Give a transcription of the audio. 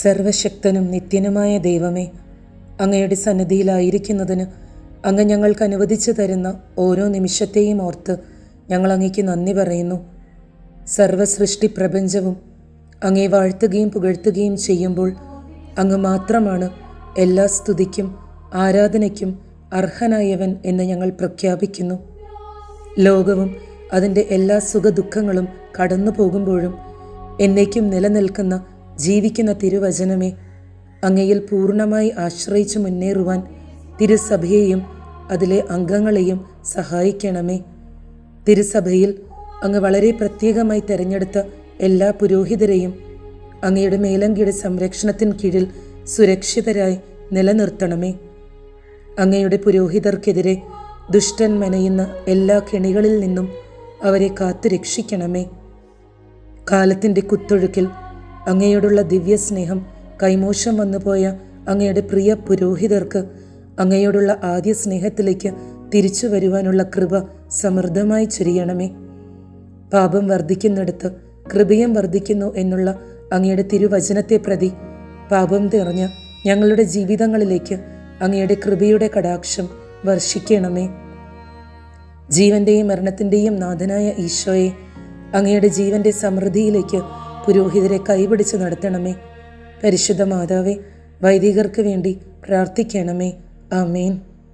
സർവശക്തനും നിത്യനുമായ ദൈവമേ, അങ്ങയുടെ സന്നിധിയിലായിരിക്കുന്നതിന് അങ്ങ് ഞങ്ങൾക്ക് അനുവദിച്ചു തരുന്ന ഓരോ നിമിഷത്തെയും ഓർത്ത് ഞങ്ങൾ അങ്ങയ്ക്ക് നന്ദി പറയുന്നു. സർവസൃഷ്ടി പ്രപഞ്ചവും അങ്ങയെ വാഴ്ത്തുകയും പുകഴ്ത്തുകയും ചെയ്യുമ്പോൾ അങ്ങ് മാത്രമാണ് എല്ലാ സ്തുതിക്കും ആരാധനയ്ക്കും അർഹനായവൻ എന്ന് ഞങ്ങൾ പ്രഖ്യാപിക്കുന്നു. ലോകവും അതിൻ്റെ എല്ലാ സുഖദുഃഖങ്ങളും കടന്നു പോകുമ്പോഴും എന്നേക്കും നിലനിൽക്കുന്ന ജീവിക്കുന്ന തിരുവചനമേ, അങ്ങയിൽ പൂർണ്ണമായി ആശ്രയിച്ച് മുന്നേറുവാൻ തിരുസഭയെയും അതിലെ അംഗങ്ങളെയും സഹായിക്കണമേ. തിരുസഭയിൽ അങ്ങ് വളരെ പ്രത്യേകമായി തിരഞ്ഞെടുത്ത എല്ലാ പുരോഹിതരെയും അങ്ങയുടെ മേലങ്കിയുടെ സംരക്ഷണത്തിന് കീഴിൽ സുരക്ഷിതരായി നിലനിർത്തണമേ. അങ്ങയുടെ പുരോഹിതർക്കെതിരെ ദുഷ്ടൻ മെനയുന്ന എല്ലാ കെണികളിൽ നിന്നും അവരെ കാത്തു രക്ഷിക്കണമേ. കാലത്തിൻ്റെ കുത്തൊഴുക്കിൽ അങ്ങയോടുള്ള ദിവ്യസ്നേഹം കൈമോശം വന്നുപോയ അങ്ങയുടെ പ്രിയ പുരോഹിതർക്ക് അങ്ങയോടുള്ള ആദ്യ സ്നേഹത്തിലേക്ക് തിരിച്ചു വരുവാനുള്ള കൃപ സമൃദ്ധമായി ചൊരിയണമേ. പാപം വർദ്ധിക്കുന്നിടത്ത് കൃപയും വർദ്ധിക്കുന്നു എന്നുള്ള അങ്ങയുടെ തിരുവചനത്തെ പ്രതി പാപം നിറഞ്ഞ ഞങ്ങളുടെ ജീവിതങ്ങളിലേക്ക് അങ്ങയുടെ കൃപയുടെ കടാക്ഷം വർഷിക്കണമേ. ജീവന്റെയും മരണത്തിൻ്റെയും നാഥനായ ഈശോയെ, അങ്ങയുടെ ജീവന്റെ സമൃദ്ധിയിലേക്ക് പുരോഹിതരെ കൈപിടിച്ച് നടത്തണമേ. പരിശുദ്ധ മാതാവേ, വൈദികർക്ക് വേണ്ടി പ്രാർത്ഥിക്കണമേ. ആമേൻ.